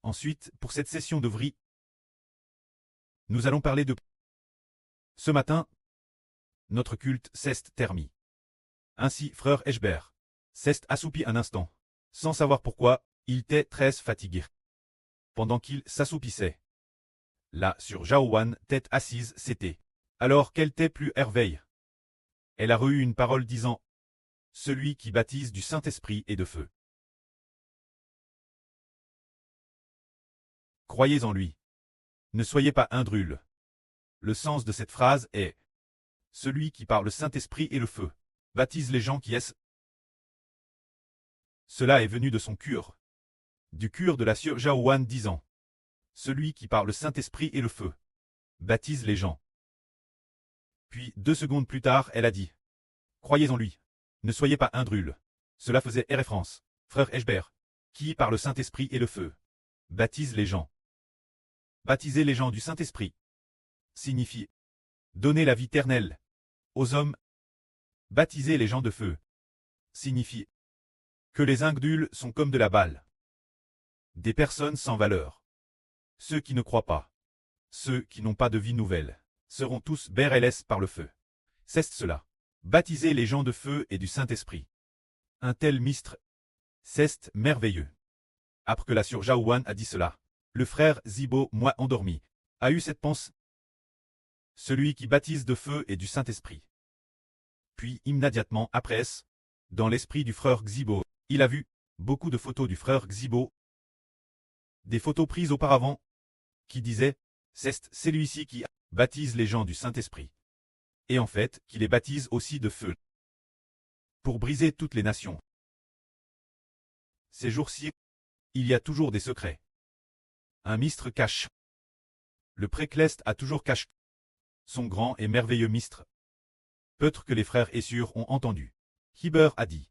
Ensuite, pour cette session de vrille, nous allons parler de... Ce matin, notre culte s'est terminé. Ainsi, frère Eshbert s'est assoupi un instant. Sans savoir pourquoi, il était très fatigué. Pendant qu'il s'assoupissait, là, sur Jaowan, tête assise, c'était. Alors qu'elle était plus herveille. Elle a reçu une parole disant « Celui qui baptise du Saint-Esprit et de feu. Croyez en lui. Ne soyez pas indrules. » Le sens de cette phrase est « Celui qui par le Saint-Esprit et le feu baptise les gens qui est. » Cela est venu de son cure. Du cure de la Sieur Jaowan disant « Celui qui par le Saint-Esprit et le feu baptise les gens. » Puis 2 secondes plus tard, elle a dit « Croyez en lui. Ne soyez pas indrules. » Cela faisait référence, frère Eshbert, qui par le Saint-Esprit et le feu baptise les gens. Baptiser les gens du Saint-Esprit signifie donner la vie éternelle aux hommes. Baptiser les gens de feu signifie que les incrédules sont comme de la balle. Des personnes sans valeur. Ceux qui ne croient pas, ceux qui n'ont pas de vie nouvelle, seront tous BRLS par le feu. C'est cela. Baptiser les gens de feu et du Saint-Esprit. Un tel mistre, c'est merveilleux. Après que la Sieur Jaowan a dit cela, le frère Zibo, moi endormi, a eu cette pensée. Celui qui baptise de feu et du Saint-Esprit. Puis immédiatement après, dans l'esprit du frère Zibo, il a vu beaucoup de photos du frère Zibo. Des photos prises auparavant, qui disaient « C'est celui-ci qui baptise les gens du Saint-Esprit. » Et en fait, qui les baptise aussi de feu. Pour briser toutes les nations. Ces jours-ci, il y a toujours des secrets. Un mistre cache. Le précleste a toujours caché son grand et merveilleux mistre. Peut-être que les frères Essur ont entendu. Hiber a dit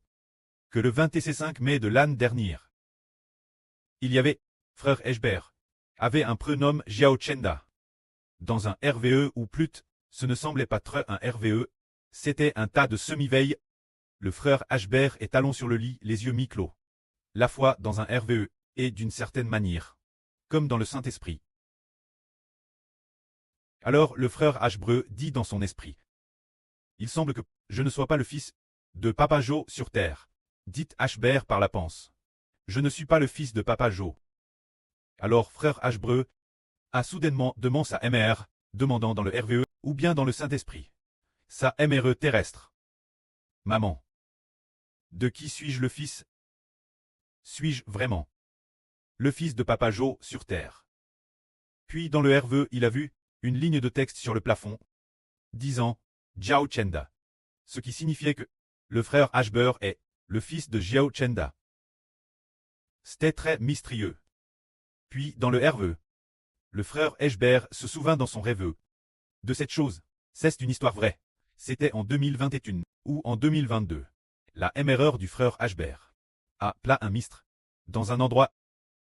que le 25 mai de l'année dernière, il y avait, frère Eshbert, avait un prénom Jiao Chenda. Dans un RVE ou plus, ce ne semblait pas très un RVE, c'était un tas de semi-veille. Le frère Eshbert est allon sur le lit, les yeux mi-clos. La foi dans un RVE, et d'une certaine manière, comme dans le Saint-Esprit. Alors le frère Ashbreu dit dans son esprit. Il semble que je ne sois pas le fils de Papa Jo sur terre. Dit Ashbert par la panse. Je ne suis pas le fils de Papa Jo. Alors frère Ashbreu a soudainement demandé sa MR, demandant dans le RVE ou bien dans le Saint-Esprit. Sa MRE terrestre. Maman. De qui suis-je le fils? Suis-je vraiment le fils de Papa Jo sur terre? Puis dans le RVE il a vu une ligne de texte sur le plafond, disant « Jiao Chenda », ce qui signifiait que le frère Ashbert est le fils de Jiao Chenda. C'était très mystérieux. Puis dans le RVE, le frère Eshbert se souvint dans son rêve de cette chose. C'est une histoire vraie. C'était en 2021 ou en 2022. La MRR du frère Ashbert a plat un mistre dans un endroit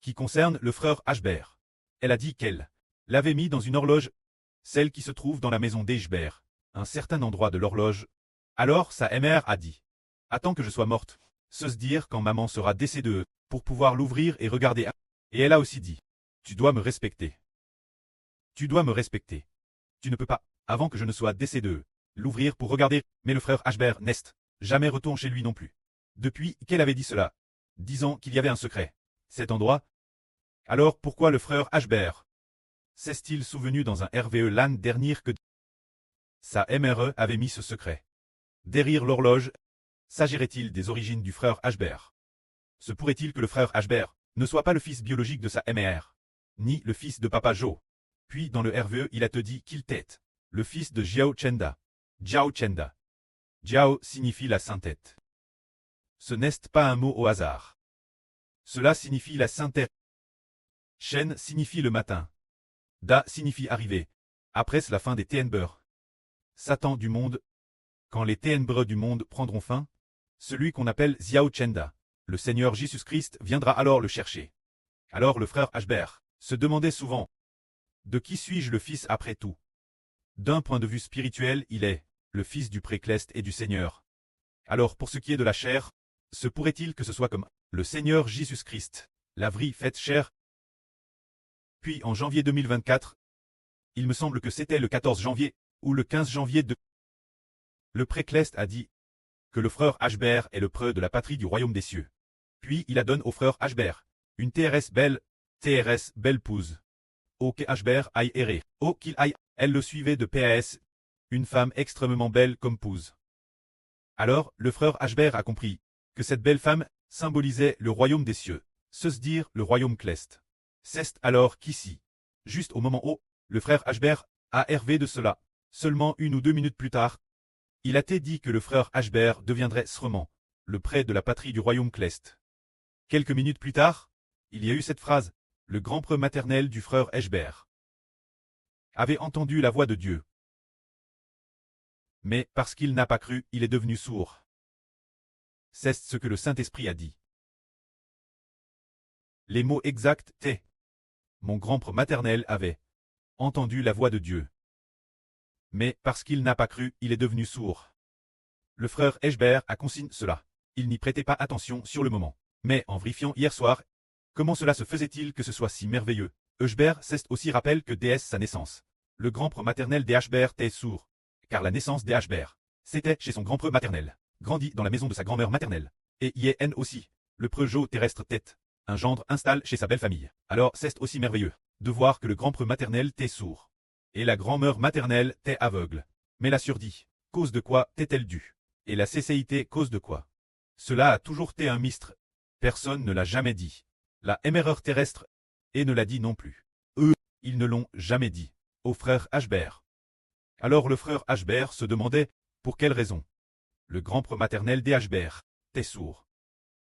qui concerne le frère Ashbert. Elle a dit qu'elle l'avait mis dans une horloge, celle qui se trouve dans la maison d'Eshbert, un certain endroit de l'horloge. Alors sa mère a dit « Attends que je sois morte, se dire quand maman sera décédée, pour pouvoir l'ouvrir et regarder. » Et elle a aussi dit « Tu dois me respecter. Tu dois me respecter. Tu ne peux pas, avant que je ne sois décédée, l'ouvrir pour regarder. » Mais le frère Ashbert n'est jamais retourné chez lui non plus. Depuis qu'elle avait dit cela, disant qu'il y avait un secret. Cet endroit. Alors pourquoi le frère Ashbert s'est-il souvenu dans un RVE l'année dernière que sa MRE avait mis ce secret derrière l'horloge? S'agirait-il des origines du frère Ashbert? Se pourrait-il que le frère Ashbert ne soit pas le fils biologique de sa MR, ni le fils de Papa Jo? Puis dans le RVE il a te dit qu'il était le fils de Jiao Chenda. Jiao Chenda. Jiao signifie la saintette. Ce n'est pas un mot au hasard. Cela signifie la saintette. Shen signifie le matin. Da signifie arriver. Après la fin des ténèbres. Satan du monde. Quand les ténèbres du monde prendront fin, celui qu'on appelle Jiao Chenda, le Seigneur Jésus-Christ viendra alors le chercher. Alors le frère Ashbert se demandait souvent « De qui suis-je le fils après tout ?» D'un point de vue spirituel, il est le fils du précleste et du Seigneur. Alors pour ce qui est de la chair, se pourrait-il que ce soit comme le Seigneur Jésus-Christ, la vraie faite chair? Puis en janvier 2024, il me semble que c'était le 14 janvier, ou le 15 janvier le pré-Clest a dit que le frère Ashbert est le preux de la patrie du royaume des cieux. Puis il a donné au frère Ashbert une TRS belle pouse. Oh que Ashbert aille errer, oh qu'il aille, elle le suivait de PAS, une femme extrêmement belle comme pouse. Alors, le frère Ashbert a compris que cette belle femme symbolisait le royaume des cieux, se dire le royaume Clest. C'est alors qu'ici, juste au moment où le frère Ashbert a hervé de cela, seulement 1 ou 2 minutes plus tard, il a été dit que le frère Ashbert deviendrait Srement, le prêtre de la patrie du royaume Clest. Quelques minutes plus tard, il y a eu cette phrase, le grand preux maternel du frère Ashbert avait entendu la voix de Dieu. Mais parce qu'il n'a pas cru, il est devenu sourd. C'est ce que le Saint-Esprit a dit. Les mots exacts étaient « Mon grand prêtre maternel avait entendu la voix de Dieu. Mais parce qu'il n'a pas cru, il est devenu sourd. » Le frère Ashbert a consigné cela. Il n'y prêtait pas attention sur le moment. Mais en vérifiant hier soir, comment cela se faisait-il que ce soit si merveilleux? Ashbert s'est aussi rappelle que dès sa naissance, le grand prêtre maternel des Ashbert était sourd. Car la naissance des Ashbert, c'était chez son grand preux maternel, grandi dans la maison de sa grand-mère maternelle. Et Yen aussi, le preux Jo terrestre tête, un gendre installe chez sa belle famille. Alors c'est aussi merveilleux de voir que le grand preux maternel t'est sourd. Et la grand-mère maternelle t'est aveugle. Mais la surdit, cause de quoi t'est-elle due? Et la cécéité cause de quoi? Cela a toujours été un mystre. Personne ne l'a jamais dit. La émereur terrestre, et ne l'a dit non plus. Eux, ils ne l'ont jamais dit. Au frère Ashbert. Alors le frère Ashbert se demandait, pour quelle raison? Le grand prêtre maternel des Ashbert était sourd.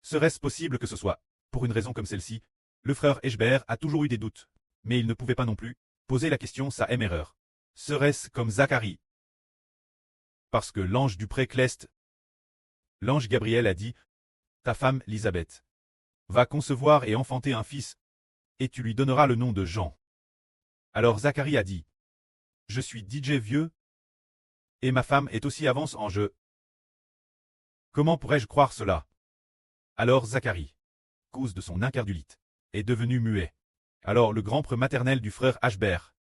Serait-ce possible que ce soit, pour une raison comme celle-ci? Le frère Ashbert a toujours eu des doutes, mais il ne pouvait pas non plus poser la question sa erreur. Serait-ce comme Zacharie? Parce que l'ange du pré-Clest, l'ange Gabriel a dit, ta femme, Elisabeth, va concevoir et enfanter un fils, et tu lui donneras le nom de Jean. Alors Zacharie a dit, je suis DJ vieux, et ma femme est aussi avance en jeu. Comment pourrais-je croire cela? Alors Zacharie, cause de son incrédulité, est devenu muet. Alors le grand prêtre maternel du frère Ashbert,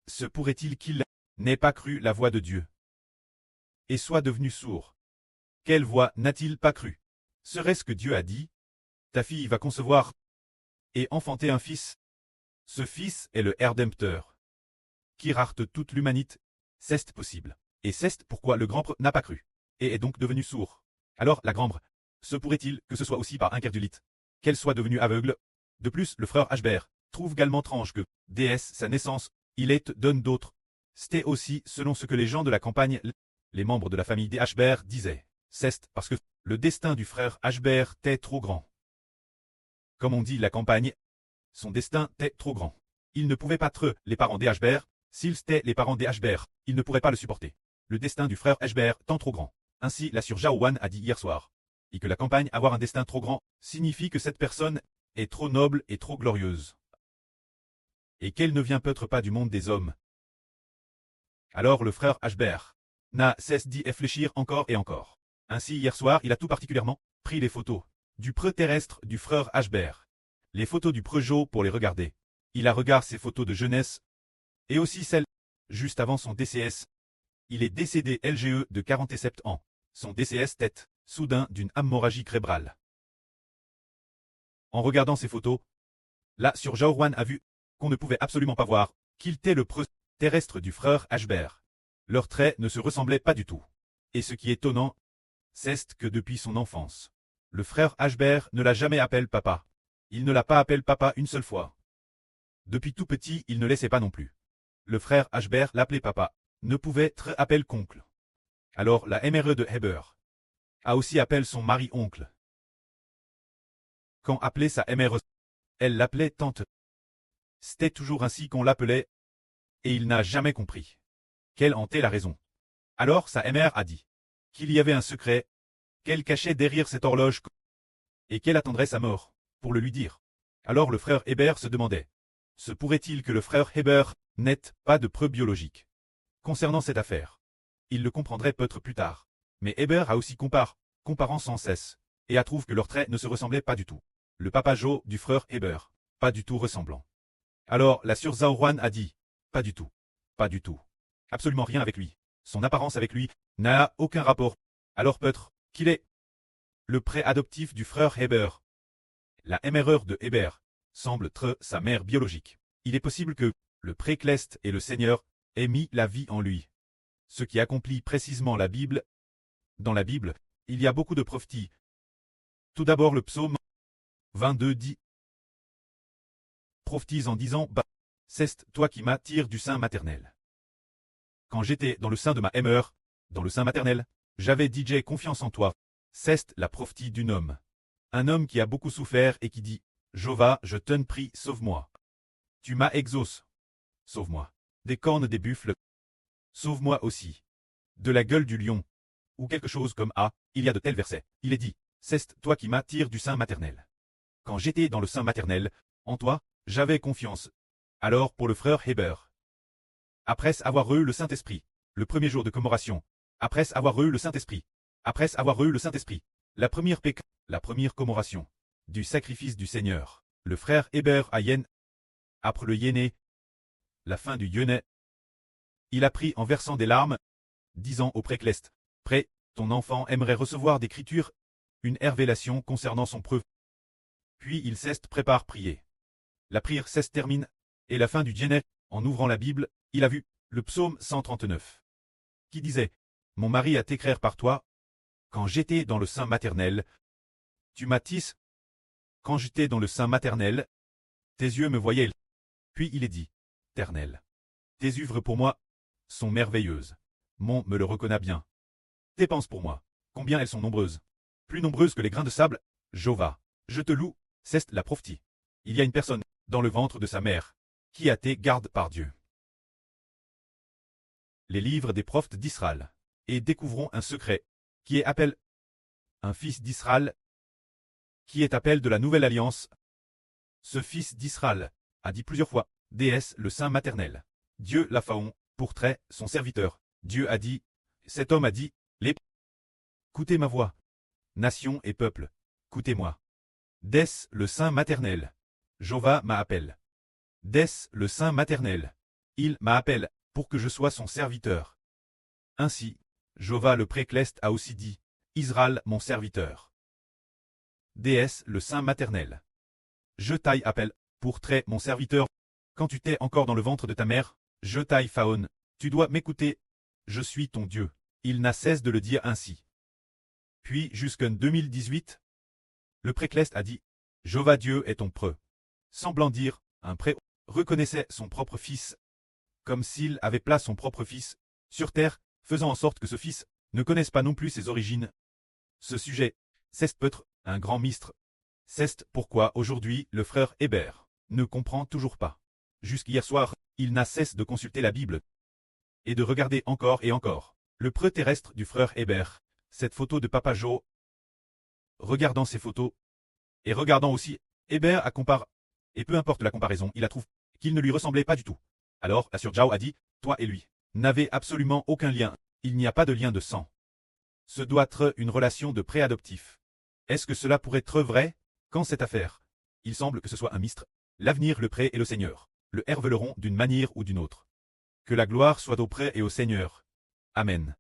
se pourrait-il qu'il n'ait pas cru la voix de Dieu, et soit devenu sourd? Quelle voix n'a-t-il pas cru? Serait-ce que Dieu a dit, ta fille va concevoir et enfanter un fils? Ce fils est le Rédempteur qui rarte toute l'humanité. C'est possible. Et c'est pourquoi le grand prêtre n'a pas cru, et est donc devenu sourd. Alors la grand-mère, se pourrait-il que ce soit aussi par incrédulité, qu'elle soit devenue aveugle? De plus, le frère Ashbert trouve également étrange que, dès sa naissance, il est donne d'autres. C'était aussi selon ce que les gens de la campagne, les membres de la famille des Ashbert disaient. C'est parce que le destin du frère Ashbert était trop grand. Comme on dit la campagne, son destin était trop grand. Il ne pouvait pas être les parents des Ashbert. S'ils étaient les parents des Ashbert, ils ne pourraient pas le supporter. Le destin du frère Ashbert tant trop grand. Ainsi la Sœur Jaowan a dit hier soir. Et que la campagne avoir un destin trop grand signifie que cette personne est trop noble et trop glorieuse. Et qu'elle ne vient peut-être pas du monde des hommes. Alors le frère Ashbert n'a cessé d'y réfléchir encore et encore. Ainsi hier soir il a tout particulièrement pris les photos du preux terrestre du frère Ashbert. Les photos du preux Jo pour les regarder. Il a regardé ses photos de jeunesse, et aussi celles, juste avant son DCS. Il est décédé LGE de 47 ans. Son DCS tête, soudain d'une hémorragie cérébrale. En regardant ces photos, là sur Jaowan a vu qu'on ne pouvait absolument pas voir qu'il était le preux terrestre du frère Ashbert. Leurs traits ne se ressemblaient pas du tout. Et ce qui est étonnant, c'est que depuis son enfance, le frère Ashbert ne l'a jamais appelé papa. Il ne l'a pas appelé papa une seule fois. Depuis tout petit, il ne laissait pas non plus. Le frère Ashbert l'appelait papa, ne pouvait être appelé qu'oncle. Alors la MRE de Heber a aussi appelé son mari oncle. Quand appelait sa MRE, elle l'appelait tante. C'était toujours ainsi qu'on l'appelait, et il n'a jamais compris. Quelle en était la raison? Alors sa mère a dit qu'il y avait un secret, qu'elle cachait derrière cette horloge, et qu'elle attendrait sa mort, pour le lui dire. Alors le frère Heber se demandait, se pourrait-il que le frère Heber n'ait pas de preuves biologiques concernant cette affaire? Il le comprendrait peut-être plus tard. Mais Heber a aussi comparant sans cesse, et a trouvé que leurs traits ne se ressemblaient pas du tout. Le papa Jo du frère Heber, pas du tout ressemblant. Alors la sœur Zhaohuan a dit, pas du tout. Pas du tout. Absolument rien avec lui. Son apparence avec lui n'a aucun rapport. Alors peut-être qu'il est le pré-adoptif du frère Heber. La MRR de Heber semble être sa mère biologique. Il est possible que le Précleste et le Seigneur aient mis la vie en lui. Ce qui accomplit précisément la Bible. Dans la Bible, il y a beaucoup de prophéties. Tout d'abord le psaume 22 dit, prophétise en disant, bah, c'est toi qui m'attires du sein maternel. Quand j'étais dans le sein de ma MR, dans le sein maternel, j'avais dit j'ai confiance en toi. C'est la prophétie d'un homme. Un homme qui a beaucoup souffert et qui dit, Jova, je t'en prie, sauve-moi. Tu m'as exaucé. Sauve-moi. Des cornes des buffles. Sauve-moi aussi. De la gueule du lion. Ou quelque chose comme ah, il y a de tels versets. Il est dit, c'est toi qui m'attires du sein maternel. Quand j'étais dans le sein maternel, en toi, j'avais confiance. Alors pour le frère Heber. Après avoir eu le Saint-Esprit, le premier jour de commémoration, après avoir eu le Saint-Esprit, après avoir eu le Saint-Esprit, la première péca, la première commémoration, du sacrifice du Seigneur, le frère Heber à Yen, après le Yéné, la fin du Yéné, il a pris en versant des larmes, disant au Précleste, près, ton enfant aimerait recevoir d'écriture, une révélation concernant son preuve. Puis il cesse prépare prier. La prière cesse termine, et la fin du Yéné, en ouvrant la Bible, il a vu le psaume 139, qui disait, mon mari a t'écrire par toi, quand j'étais dans le sein maternel, tu m'as tissé. Quand j'étais dans le sein maternel, tes yeux me voyaient. Puis il est dit, Ternel, tes œuvres pour moi sont merveilleuses. Mon me le reconnaît bien. Tes penses pour moi, combien elles sont nombreuses. Plus nombreuses que les grains de sable, Jova, je te loue, c'est la prophétie. Il y a une personne, dans le ventre de sa mère, qui a été gardée par Dieu. Les livres des prophètes d'Israël, et découvrons un secret, qui est appel un fils d'Israël, qui est appel de la nouvelle alliance. Ce fils d'Israël a dit plusieurs fois, déesse le sein maternel. Dieu l'a faon, pour trait, son serviteur. Dieu a dit, cet homme a dit, les écoutez ma voix. Nation et peuple, écoutez-moi. Dès le sein maternel. Jova m'appelle. Dès le sein maternel. Il m'appelle, pour que je sois son serviteur. Ainsi, Jova le Précleste a aussi dit, Israël mon serviteur. Déesse le sein maternel. Je t'aille appelle, pour trait mon serviteur. Quand tu t'es encore dans le ventre de ta mère, je t'aille faon, tu dois m'écouter. Je suis ton Dieu. Il n'a cesse de le dire ainsi. Puis jusqu'en 2018, le Précleste a dit, Jova Dieu est ton preux. Semblant dire, un pré reconnaissait son propre fils, comme s'il avait placé son propre fils sur terre, faisant en sorte que ce fils ne connaisse pas non plus ses origines. Ce sujet, c'est peut-être un grand mystère. C'est pourquoi aujourd'hui le frère Heber ne comprend toujours pas. Jusqu'hier soir, il n'a cesse de consulter la Bible et de regarder encore et encore le preux terrestre du frère Heber, cette photo de Papa Joe. Regardant ces photos et regardant aussi, Heber a comparé, et peu importe la comparaison, il a trouvé qu'il ne lui ressemblait pas du tout. Alors la sœur Zhao a dit, toi et lui n'avez absolument aucun lien, il n'y a pas de lien de sang. Ce doit être une relation de pré-adoptif. Est-ce que cela pourrait être vrai? Quand cette affaire, il semble que ce soit un mystère. L'avenir, le pré et le Seigneur le révéleront d'une manière ou d'une autre. Que la gloire soit au pré et au Seigneur. Amen.